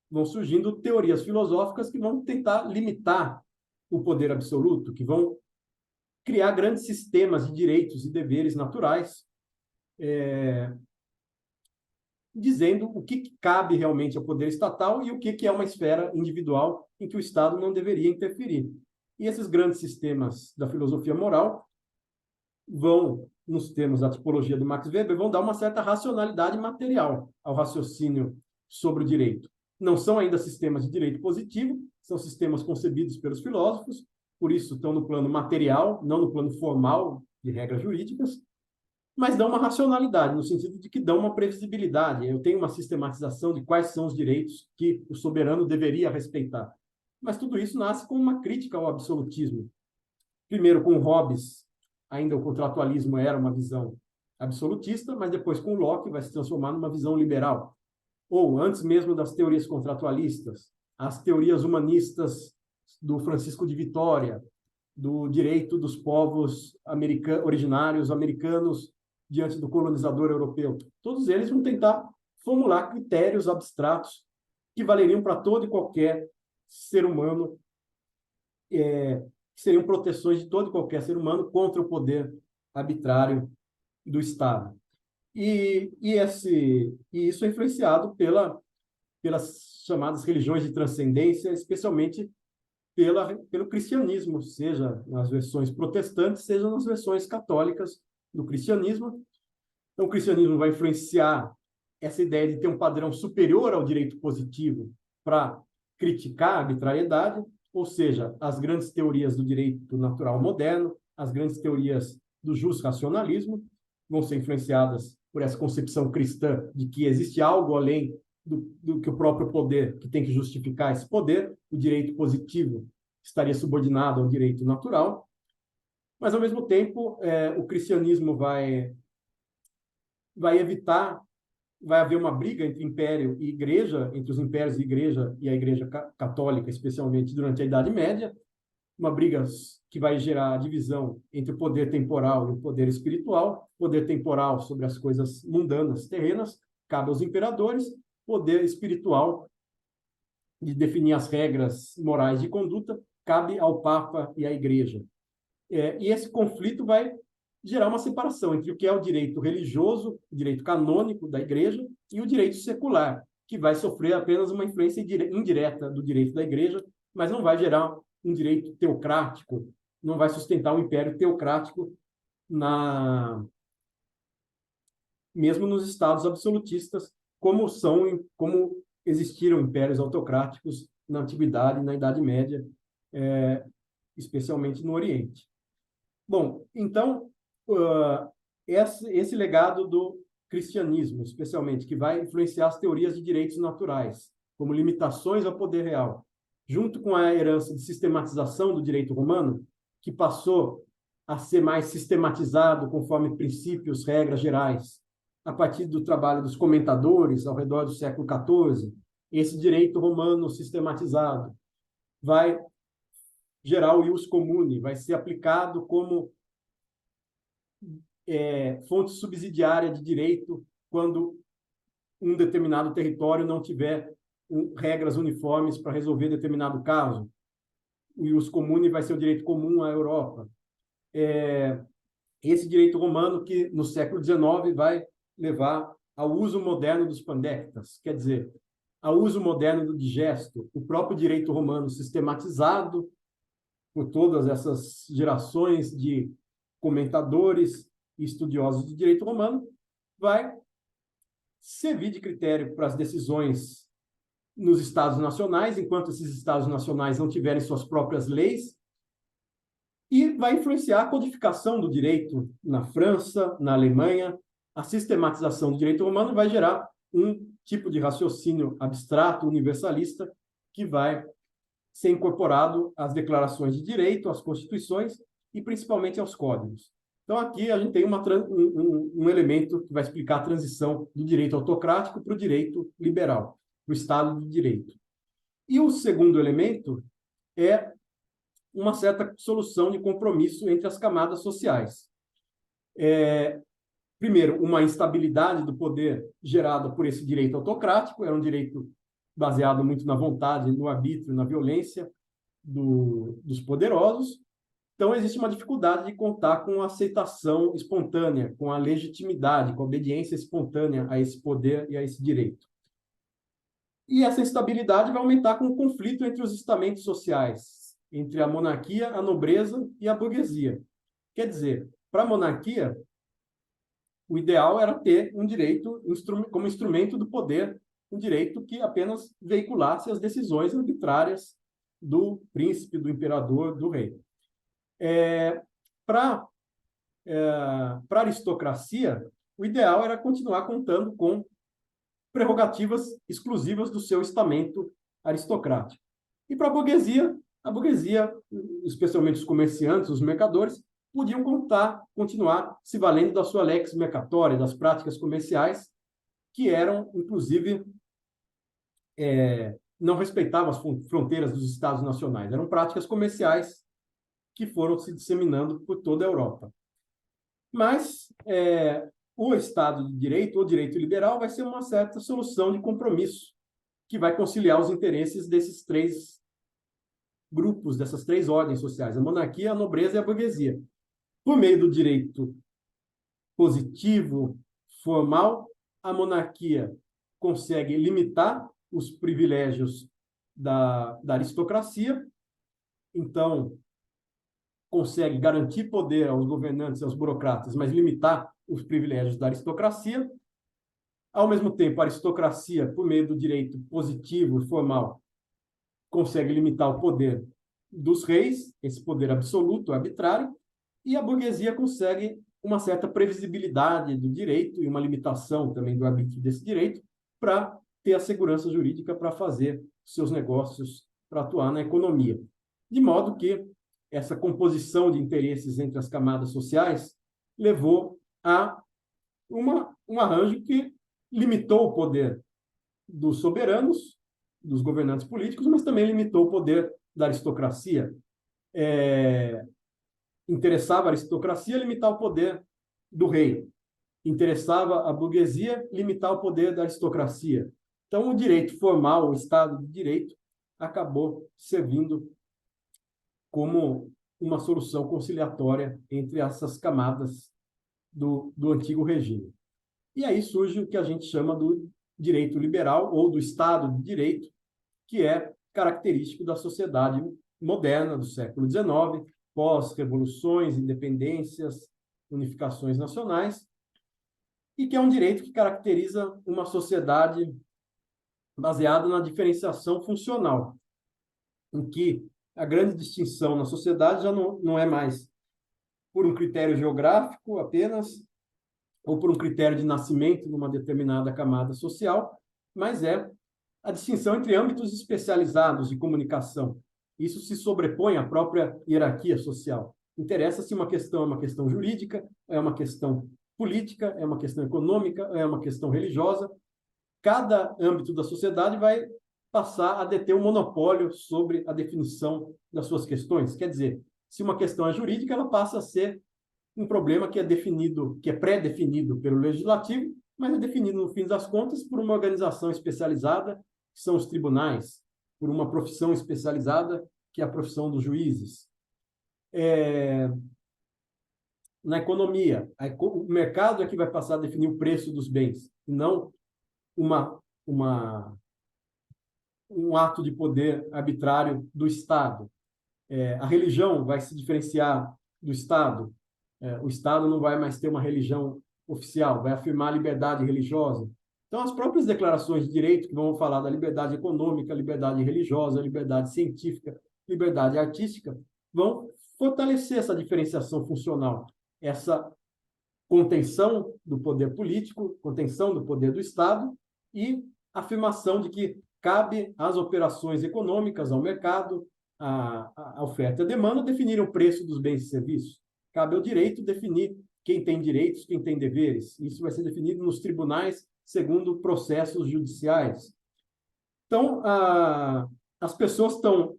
vão surgindo teorias filosóficas que vão tentar limitar o poder absoluto, que vão criar grandes sistemas de direitos e deveres naturais, dizendo o que cabe realmente ao poder estatal e o que é uma esfera individual em que o Estado não deveria interferir. E esses grandes sistemas da filosofia moral vão, nos termos da tipologia do Max Weber, vão dar uma certa racionalidade material ao raciocínio sobre o direito. Não são ainda sistemas de direito positivo, são sistemas concebidos pelos filósofos, por isso estão no plano material, não no plano formal de regras jurídicas, mas dão uma racionalidade, no sentido de que dão uma previsibilidade. Eu tenho uma sistematização de quais são os direitos que o soberano deveria respeitar. Mas tudo isso nasce com uma crítica ao absolutismo. Primeiro, com Hobbes, ainda o contratualismo era uma visão absolutista, mas depois com Locke vai se transformar numa visão liberal. Ou, antes mesmo das teorias contratualistas, as teorias humanistas do Francisco de Vitória, do direito dos povos originários americanos diante do colonizador europeu. Todos eles vão tentar formular critérios abstratos que valeriam para todo e qualquer ser humano, que seriam proteções de todo e qualquer ser humano contra o poder arbitrário do Estado. E isso é influenciado pelas chamadas religiões de transcendência, especialmente pelo cristianismo, seja nas versões protestantes, seja nas versões católicas do cristianismo. Então, o cristianismo vai influenciar essa ideia de ter um padrão superior ao direito positivo para criticar a arbitrariedade, ou seja, as grandes teorias do direito natural moderno, as grandes teorias do just-racionalismo, vão ser influenciadas por essa concepção cristã de que existe algo além do que o próprio poder, que tem que justificar esse poder. O direito positivo estaria subordinado ao direito natural, mas, ao mesmo tempo, o cristianismo vai evitar, vai haver uma briga entre império e igreja, entre os impérios e a igreja católica, especialmente durante a Idade Média, uma briga que vai gerar divisão entre o poder temporal e o poder espiritual. Poder temporal sobre as coisas mundanas, terrenas, cabe aos imperadores. Poder espiritual, de definir as regras morais de conduta, cabe ao Papa e à Igreja. E esse conflito vai gerar uma separação entre o que é o direito religioso, o direito canônico da Igreja, e o direito secular, que vai sofrer apenas uma influência indireta do direito da Igreja, mas não vai gerar um direito teocrático, não vai sustentar um império teocrático mesmo nos estados absolutistas, como existiram impérios autocráticos na Antiguidade e na Idade Média, especialmente no Oriente. Bom, então, esse legado do cristianismo, especialmente, que vai influenciar as teorias de direitos naturais, como limitações ao poder real, junto com a herança de sistematização do direito romano, que passou a ser mais sistematizado conforme princípios, regras gerais, a partir do trabalho dos comentadores ao redor do século XIV. Esse direito romano sistematizado vai gerar o ius comune, vai ser aplicado como fonte subsidiária de direito quando um determinado território não tiver regras uniformes para resolver determinado caso. O ius comune vai ser o direito comum à Europa. Esse direito romano que, no século XIX, vai levar ao uso moderno dos pandectas, quer dizer, ao uso moderno do digesto, o próprio direito romano sistematizado por todas essas gerações de comentadores e estudiosos de direito romano, vai servir de critério para as decisões nos estados nacionais, enquanto esses estados nacionais não tiverem suas próprias leis, e vai influenciar a codificação do direito na França, na Alemanha. A sistematização do direito romano vai gerar um tipo de raciocínio abstrato, universalista, que vai ser incorporado às declarações de direito, às constituições e principalmente aos códigos. Então, aqui a gente tem um elemento que vai explicar a transição do direito autocrático para o direito liberal, para o Estado de Direito. E o segundo elemento é uma certa solução de compromisso entre as camadas sociais. Primeiro, uma instabilidade do poder gerada por esse direito autocrático, era um direito baseado muito na vontade, no arbítrio, na violência dos poderosos. Então, existe uma dificuldade de contar com a aceitação espontânea, com a legitimidade, com a obediência espontânea a esse poder e a esse direito. E essa instabilidade vai aumentar com o conflito entre os estamentos sociais, entre a monarquia, a nobreza e a burguesia. Quer dizer, para a monarquia, o ideal era ter um direito como instrumento do poder, um direito que apenas veiculasse as decisões arbitrárias do príncipe, do imperador, do rei. Para a aristocracia, o ideal era continuar contando com prerrogativas exclusivas do seu estamento aristocrático. E para a burguesia, especialmente os comerciantes, os mercadores, podiam continuar se valendo da sua lex mercatória, das práticas comerciais, que eram, inclusive, não respeitavam as fronteiras dos estados nacionais. Eram práticas comerciais que foram se disseminando por toda a Europa. Mas o Estado de Direito, o direito liberal, vai ser uma certa solução de compromisso que vai conciliar os interesses desses três grupos, dessas três ordens sociais, a monarquia, a nobreza e a burguesia. Por meio do direito positivo, formal, a monarquia consegue limitar os privilégios da aristocracia, então consegue garantir poder aos governantes e aos burocratas, mas limitar os privilégios da aristocracia. Ao mesmo tempo, a aristocracia, por meio do direito positivo e formal, consegue limitar o poder dos reis, esse poder absoluto, arbitrário, e a burguesia consegue uma certa previsibilidade do direito e uma limitação também do arbítrio desse direito para ter a segurança jurídica para fazer seus negócios, para atuar na economia. De modo que essa composição de interesses entre as camadas sociais levou a um arranjo que limitou o poder dos soberanos, dos governantes políticos, mas também limitou o poder da aristocracia. Interessava a aristocracia limitar o poder do rei. Interessava a burguesia limitar o poder da aristocracia. Então, o direito formal, o Estado de Direito, acabou servindo como uma solução conciliatória entre essas camadas do antigo regime. E aí surge o que a gente chama do direito liberal ou do Estado de Direito, que é característico da sociedade moderna do século XIX, pós-revoluções, independências, unificações nacionais, e que é um direito que caracteriza uma sociedade baseada na diferenciação funcional, em que a grande distinção na sociedade já não é mais por um critério geográfico apenas, ou por um critério de nascimento de uma determinada camada social, mas é a distinção entre âmbitos especializados de comunicação. Isso se sobrepõe à própria hierarquia social. Interessa se uma questão é uma questão jurídica, é uma questão política, é uma questão econômica, é uma questão religiosa. Cada âmbito da sociedade vai passar a deter um monopólio sobre a definição das suas questões. Quer dizer, se uma questão é jurídica, ela passa a ser um problema que é definido, que é pré-definido pelo legislativo, mas é definido, no fim das contas, por uma organização especializada, que são os tribunais, por uma profissão especializada, que é a profissão dos juízes. Na economia, o mercado é que vai passar a definir o preço dos bens, e não um ato de poder arbitrário do Estado. A religião vai se diferenciar do Estado. O Estado não vai mais ter uma religião oficial, vai afirmar a liberdade religiosa. Então, as próprias declarações de direito, que vão falar da liberdade econômica, liberdade religiosa, liberdade científica, liberdade artística, vão fortalecer essa diferenciação funcional, essa contenção do poder político, contenção do poder do Estado e afirmação de que cabe às operações econômicas, ao mercado, à oferta e à demanda, definir o preço dos bens e serviços. Cabe ao direito definir quem tem direitos, quem tem deveres. Isso vai ser definido nos tribunais, segundo processos judiciais. Então, as pessoas estão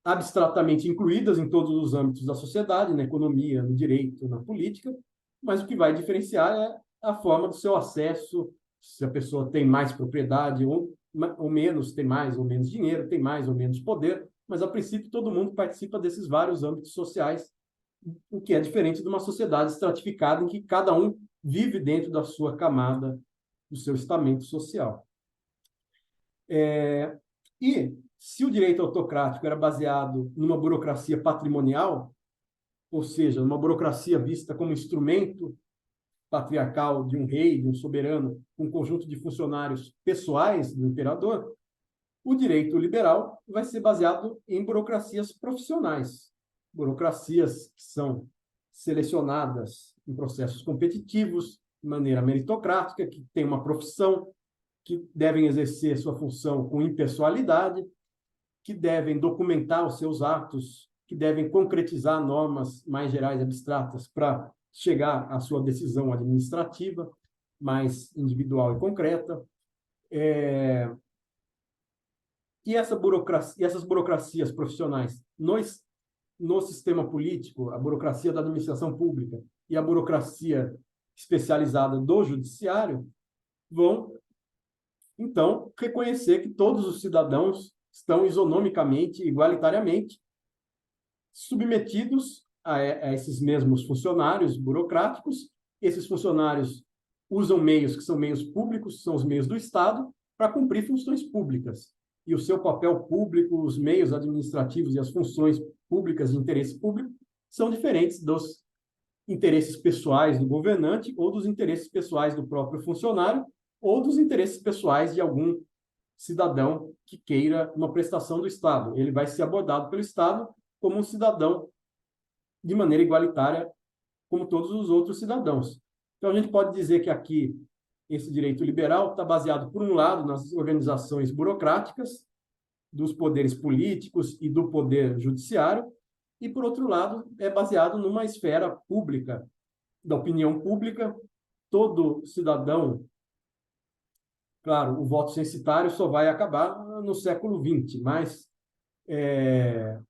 abstratamente incluídas em todos os âmbitos da sociedade, na economia, no direito, na política, mas o que vai diferenciar é a forma do seu acesso, se a pessoa tem mais propriedade ou menos, tem mais ou menos dinheiro, tem mais ou menos poder, mas, a princípio, todo mundo participa desses vários âmbitos sociais, o que é diferente de uma sociedade estratificada em que cada um vive dentro da sua camada, do seu estamento social. E se o direito autocrático era baseado numa burocracia patrimonial, ou seja, numa burocracia vista como instrumento patriarcal de um rei, de um soberano, um conjunto de funcionários pessoais do imperador, o direito liberal vai ser baseado em burocracias profissionais, burocracias que são selecionadas em processos competitivos, de maneira meritocrática, que têm uma profissão, que devem exercer sua função com impessoalidade, que devem documentar os seus atos, que devem concretizar normas mais gerais e abstratas para chegar à sua decisão administrativa, mais individual e concreta. E essas burocracias profissionais no sistema político, a burocracia da administração pública e a burocracia especializada do judiciário, vão, então, reconhecer que todos os cidadãos estão isonomicamente, igualitariamente, submetidos a esses mesmos funcionários burocráticos. Esses funcionários usam meios que são meios públicos, são os meios do Estado, para cumprir funções públicas. E o seu papel público, os meios administrativos e as funções públicas de interesse público são diferentes dos interesses pessoais do governante ou dos interesses pessoais do próprio funcionário ou dos interesses pessoais de algum cidadão que queira uma prestação do Estado. Ele vai ser abordado pelo Estado como um cidadão de maneira igualitária, como todos os outros cidadãos. Então, a gente pode dizer que aqui, esse direito liberal está baseado, por um lado, nas organizações burocráticas, dos poderes políticos e do poder judiciário, e, por outro lado, é baseado numa esfera pública, da opinião pública. Todo cidadão, claro, o voto censitário só vai acabar no século XX, mas,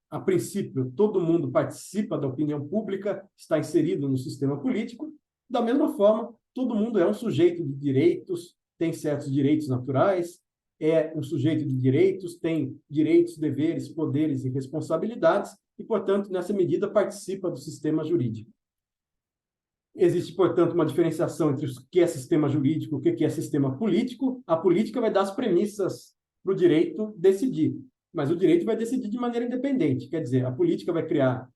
a princípio, todo mundo participa da opinião pública, está inserido no sistema político. Da mesma forma, todo mundo é um sujeito de direitos, tem certos direitos naturais, é um sujeito de direitos, tem direitos, deveres, poderes e responsabilidades, e, portanto, nessa medida, participa do sistema jurídico. Existe, portanto, uma diferenciação entre o que é sistema jurídico e o que é sistema político. A política vai dar as premissas para o direito decidir, mas o direito vai decidir de maneira independente. Quer dizer, a política vai criar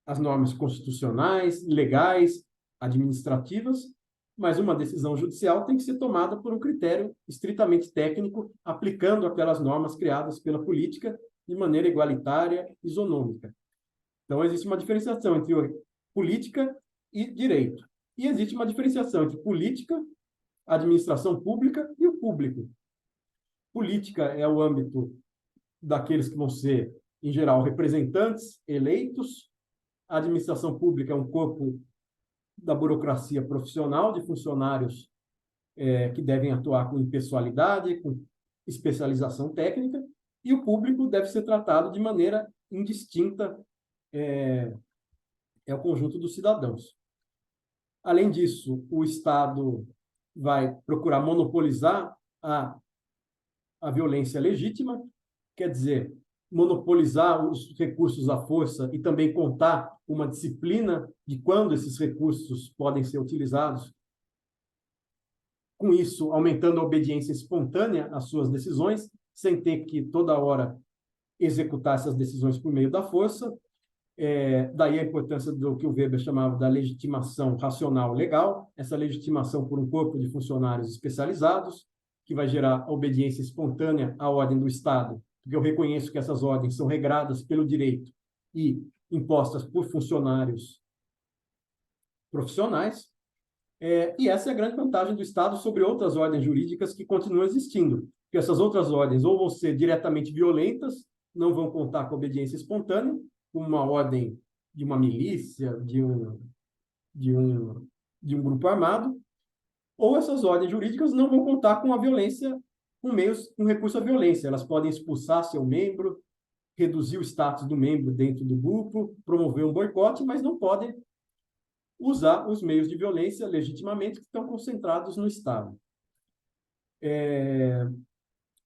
as normas constitucionais, legais, administrativas, mas uma decisão judicial tem que ser tomada por um critério estritamente técnico, aplicando aquelas normas criadas pela política de maneira igualitária, isonômica. Então, existe uma diferenciação entre política e direito. E existe uma diferenciação entre política, administração pública e o público. Política é o âmbito daqueles que vão ser, em geral, representantes eleitos. A administração pública é um corpo da burocracia profissional, de funcionários que devem atuar com impessoalidade, com especialização técnica, e o público deve ser tratado de maneira indistinta, é o conjunto dos cidadãos. Além disso, o Estado vai procurar monopolizar a violência legítima, quer dizer, monopolizar os recursos à força e também contar uma disciplina de quando esses recursos podem ser utilizados. Com isso, aumentando a obediência espontânea às suas decisões, sem ter que toda hora executar essas decisões por meio da força. Daí a importância do que o Weber chamava da legitimação racional legal, essa legitimação por um corpo de funcionários especializados, que vai gerar a obediência espontânea à ordem do Estado, porque eu reconheço que essas ordens são regradas pelo direito e impostas por funcionários profissionais. E essa é a grande vantagem do Estado sobre outras ordens jurídicas que continuam existindo, porque essas outras ordens ou vão ser diretamente violentas, não vão contar com obediência espontânea, como uma ordem de uma milícia, de um grupo armado, ou essas ordens jurídicas não vão contar com a violência, com recurso à violência. Elas podem expulsar seu membro, reduzir o status do membro dentro do grupo, promover um boicote, mas não podem usar os meios de violência legitimamente que estão concentrados no Estado.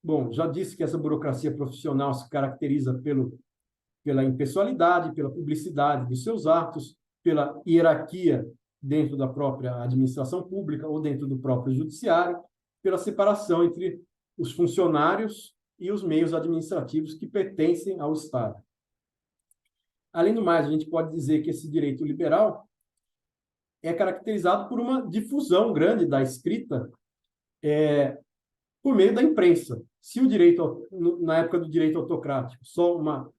Bom, já disse que essa burocracia profissional se caracteriza pela impessoalidade, pela publicidade dos seus atos, pela hierarquia dentro da própria administração pública ou dentro do próprio judiciário, pela separação entre os funcionários e os meios administrativos que pertencem ao Estado. Além do mais, a gente pode dizer que esse direito liberal é caracterizado por uma difusão grande da escrita por meio da imprensa. Se o direito, na época do direito autocrático, só uma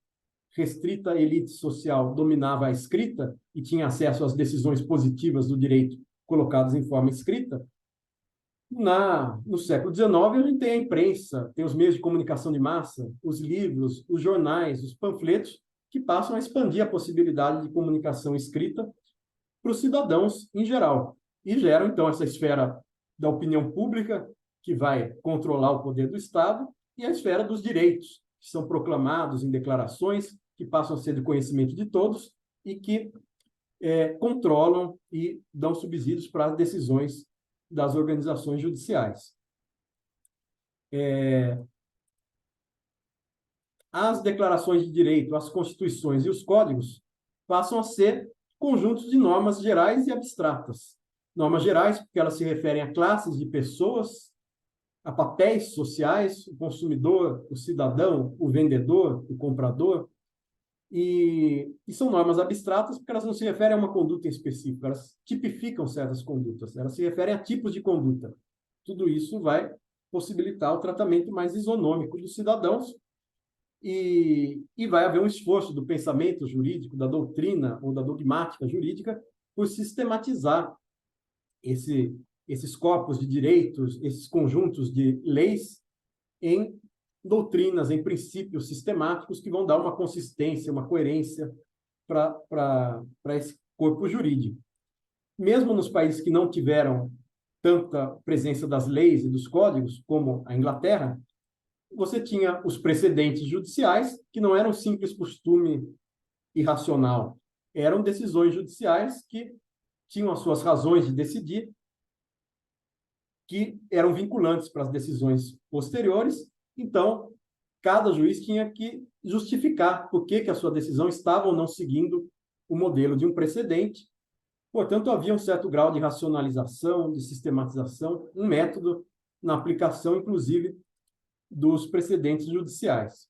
restrita elite social dominava a escrita e tinha acesso às decisões positivas do direito colocadas em forma escrita, no século XIX, a gente tem a imprensa, tem os meios de comunicação de massa, os livros, os jornais, os panfletos, que passam a expandir a possibilidade de comunicação escrita para os cidadãos em geral. E geram, então, essa esfera da opinião pública, que vai controlar o poder do Estado, e a esfera dos direitos, que são proclamados em declarações, que passam a ser de conhecimento de todos e que controlam e dão subsídios para as decisões das organizações judiciais. As declarações de direito, as constituições e os códigos passam a ser conjuntos de normas gerais e abstratas. Normas gerais, porque elas se referem a classes de pessoas, a papéis sociais, o consumidor, o cidadão, o vendedor, o comprador, e são normas abstratas porque elas não se referem a uma conduta em específico, elas tipificam certas condutas, elas se referem a tipos de conduta. Tudo isso vai possibilitar o tratamento mais isonômico dos cidadãos e vai haver um esforço do pensamento jurídico, da doutrina ou da dogmática jurídica por sistematizar esse esses corpos de direitos, esses conjuntos de leis em doutrinas, em princípios sistemáticos que vão dar uma consistência, uma coerência para esse corpo jurídico. Mesmo nos países que não tiveram tanta presença das leis e dos códigos, como a Inglaterra, você tinha os precedentes judiciais, que não eram simples costume irracional, eram decisões judiciais que tinham as suas razões de decidir, que eram vinculantes para as decisões posteriores. Então, cada juiz tinha que justificar por que a sua decisão estava ou não seguindo o modelo de um precedente. Portanto, havia um certo grau de racionalização, de sistematização, um método na aplicação, inclusive, dos precedentes judiciais.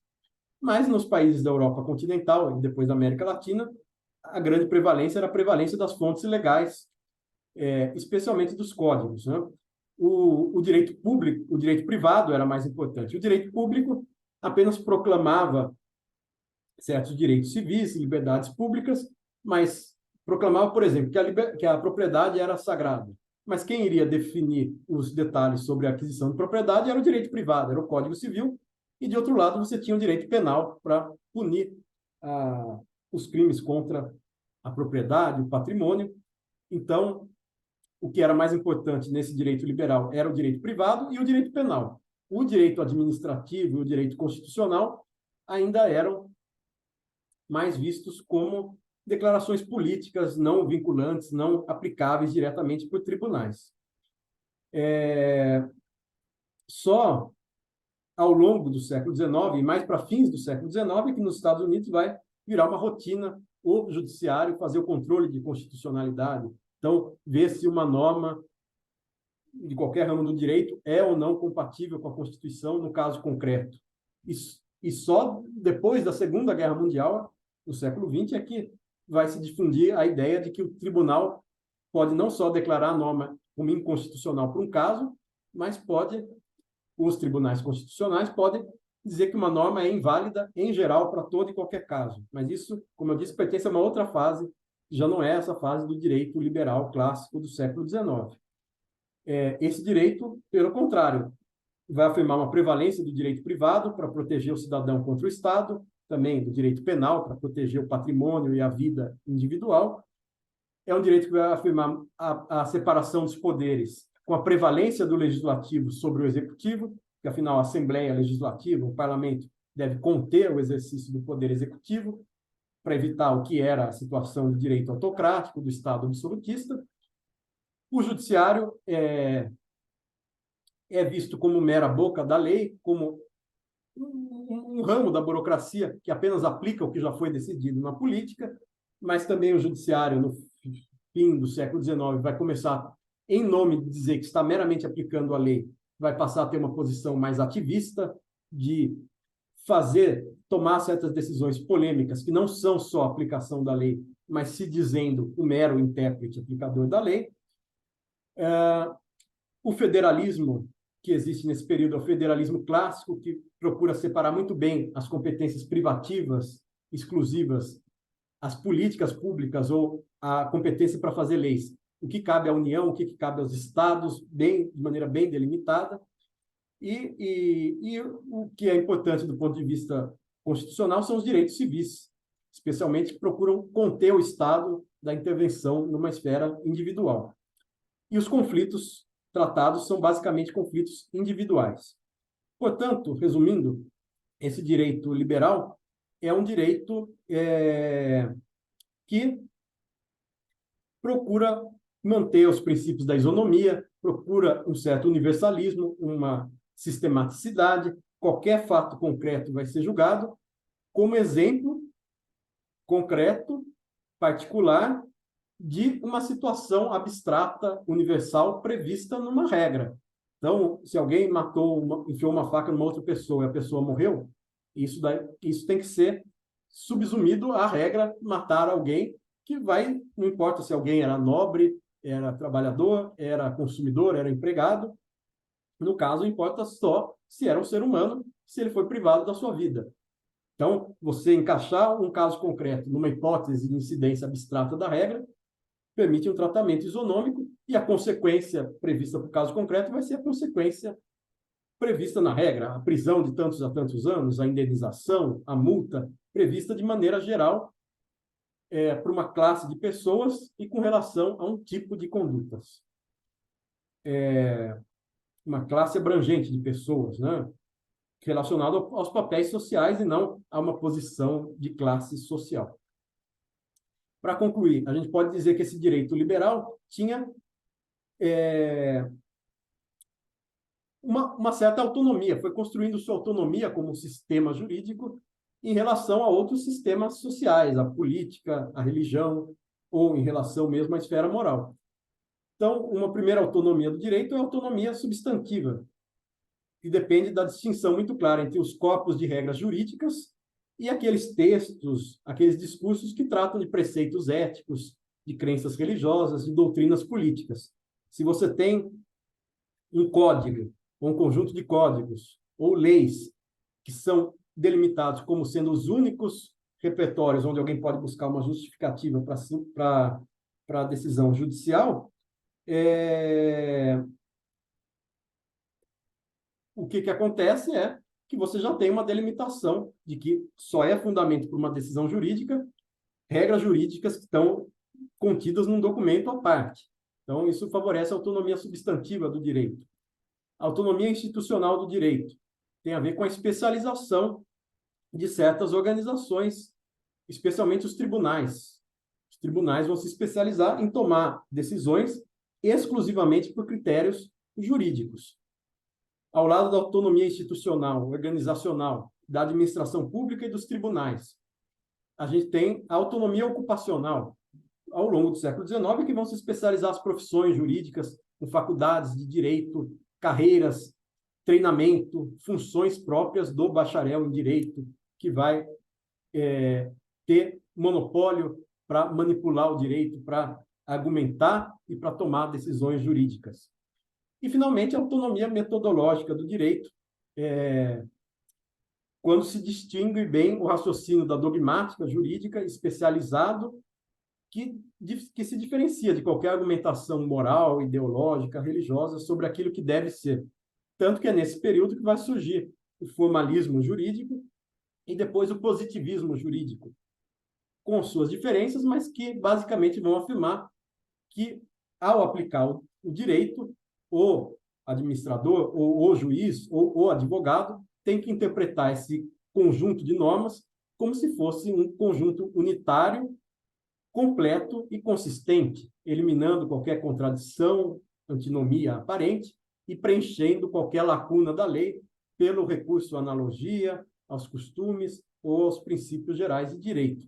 Mas nos países da Europa continental e depois da América Latina, a grande prevalência era a prevalência das fontes legais, especialmente dos códigos, né? O direito público, o direito privado era mais importante. O direito público apenas proclamava certos direitos civis e liberdades públicas, mas proclamava, por exemplo, que a propriedade era sagrada. Mas quem iria definir os detalhes sobre a aquisição de propriedade era o direito privado, era o Código Civil, e, de outro lado, você tinha o direito penal para punir os crimes contra a propriedade, o patrimônio. Então, o que era mais importante nesse direito liberal era o direito privado e o direito penal. O direito administrativo e o direito constitucional ainda eram mais vistos como declarações políticas não vinculantes, não aplicáveis diretamente por tribunais. Só ao longo do século XIX, e mais para fins do século XIX, que nos Estados Unidos vai virar uma rotina o judiciário fazer o controle de constitucionalidade. Então, ver se uma norma de qualquer ramo do direito é ou não compatível com a Constituição, no caso concreto. E só depois da Segunda Guerra Mundial, no século XX, é que vai se difundir a ideia de que o tribunal pode não só declarar a norma como inconstitucional para um caso, mas os tribunais constitucionais podem dizer que uma norma é inválida, em geral, para todo e qualquer caso. Mas isso, como eu disse, pertence a uma outra fase, já não é essa fase do direito liberal clássico do século XIX. Esse direito, pelo contrário, vai afirmar uma prevalência do direito privado para proteger o cidadão contra o Estado, também do direito penal para proteger o patrimônio e a vida individual. É um direito que vai afirmar a separação dos poderes, com a prevalência do legislativo sobre o executivo, que, afinal, a Assembleia Legislativa, o parlamento, deve conter o exercício do poder executivo, para evitar o que era a situação de direito autocrático, do Estado absolutista. O judiciário é visto como mera boca da lei, como um ramo da burocracia que apenas aplica o que já foi decidido na política, mas também o judiciário, no fim do século XIX, vai começar, em nome de dizer que está meramente aplicando a lei, vai passar a ter uma posição mais ativista, de tomar certas decisões polêmicas que não são só aplicação da lei, mas se dizendo o mero intérprete aplicador da lei. O federalismo que existe nesse período é o federalismo clássico, que procura separar muito bem as competências privativas, exclusivas, as políticas públicas ou a competência para fazer leis. O que cabe à União, o que cabe aos estados, de maneira bem delimitada. E o que é importante do ponto de vista constitucional são os direitos civis, especialmente que procuram conter o Estado da intervenção numa esfera individual. E os conflitos tratados são basicamente conflitos individuais. Portanto, resumindo, esse direito liberal é um direito que procura manter os princípios da isonomia, procura um certo universalismo, uma sistematicidade, qualquer fato concreto vai ser julgado como exemplo concreto, particular, de uma situação abstrata, universal, prevista numa regra. Então, se alguém enfiou uma faca numa outra pessoa e a pessoa morreu, isso tem que ser subsumido à regra matar alguém, que não importa se alguém era nobre, era trabalhador, era consumidor, era empregado. No caso, importa só se era um ser humano, se ele foi privado da sua vida. Então, você encaixar um caso concreto numa hipótese de incidência abstrata da regra permite um tratamento isonômico e a consequência prevista para o caso concreto vai ser a consequência prevista na regra, a prisão de tantos a tantos anos, a indenização, a multa, prevista de maneira geral para uma classe de pessoas e com relação a um tipo de condutas. Uma classe abrangente de pessoas, né? Relacionado aos papéis sociais e não a uma posição de classe social. Para concluir, a gente pode dizer que esse direito liberal tinha uma certa autonomia, foi construindo sua autonomia como sistema jurídico em relação a outros sistemas sociais, a política, a religião, ou em relação mesmo à esfera moral. Então, uma primeira autonomia do direito é a autonomia substantiva, que depende da distinção muito clara entre os corpos de regras jurídicas e aqueles textos, aqueles discursos que tratam de preceitos éticos, de crenças religiosas, de doutrinas políticas. Se você tem um código, ou um conjunto de códigos, ou leis, que são delimitados como sendo os únicos repertórios onde alguém pode buscar uma justificativa para a decisão judicial, o que acontece é que você já tem uma delimitação de que só é fundamento para uma decisão jurídica regras jurídicas que estão contidas num documento à parte. Então, isso favorece a autonomia substantiva do direito. A autonomia institucional do direito tem a ver com a especialização de certas organizações, especialmente os tribunais. Os tribunais vão se especializar em tomar decisões exclusivamente por critérios jurídicos. Ao lado da autonomia institucional, organizacional, da administração pública e dos tribunais, a gente tem a autonomia ocupacional, ao longo do século XIX, que vão se especializar as profissões jurídicas, com faculdades de direito, carreiras, treinamento, funções próprias do bacharel em direito, que vai ter monopólio para manipular o direito, para argumentar e para tomar decisões jurídicas. E, finalmente, a autonomia metodológica do direito, quando se distingue bem o raciocínio da dogmática jurídica especializado, que se diferencia de qualquer argumentação moral, ideológica, religiosa sobre aquilo que deve ser. Tanto que é nesse período que vai surgir o formalismo jurídico e depois o positivismo jurídico, com suas diferenças, mas que basicamente vão afirmar que, ao aplicar o direito, o administrador, ou o juiz, ou o advogado, tem que interpretar esse conjunto de normas como se fosse um conjunto unitário, completo e consistente, eliminando qualquer contradição, antinomia aparente e preenchendo qualquer lacuna da lei pelo recurso à analogia, aos costumes ou aos princípios gerais de direito.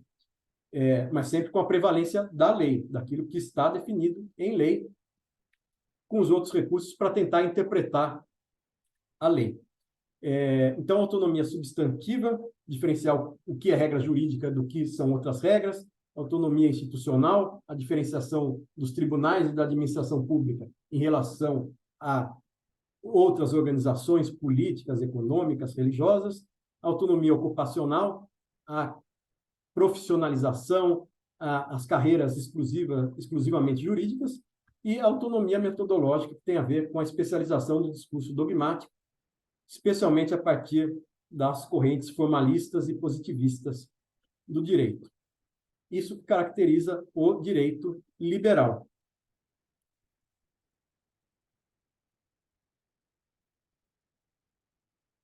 Mas sempre com a prevalência da lei, daquilo que está definido em lei, com os outros recursos para tentar interpretar a lei. Então, autonomia substantiva, diferenciar o que é regra jurídica do que são outras regras, autonomia institucional, a diferenciação dos tribunais e da administração pública em relação a outras organizações políticas, econômicas, religiosas, autonomia ocupacional, a profissionalização, as carreiras exclusivamente jurídicas, e a autonomia metodológica, que tem a ver com a especialização do discurso dogmático, especialmente a partir das correntes formalistas e positivistas do direito. Isso caracteriza o direito liberal.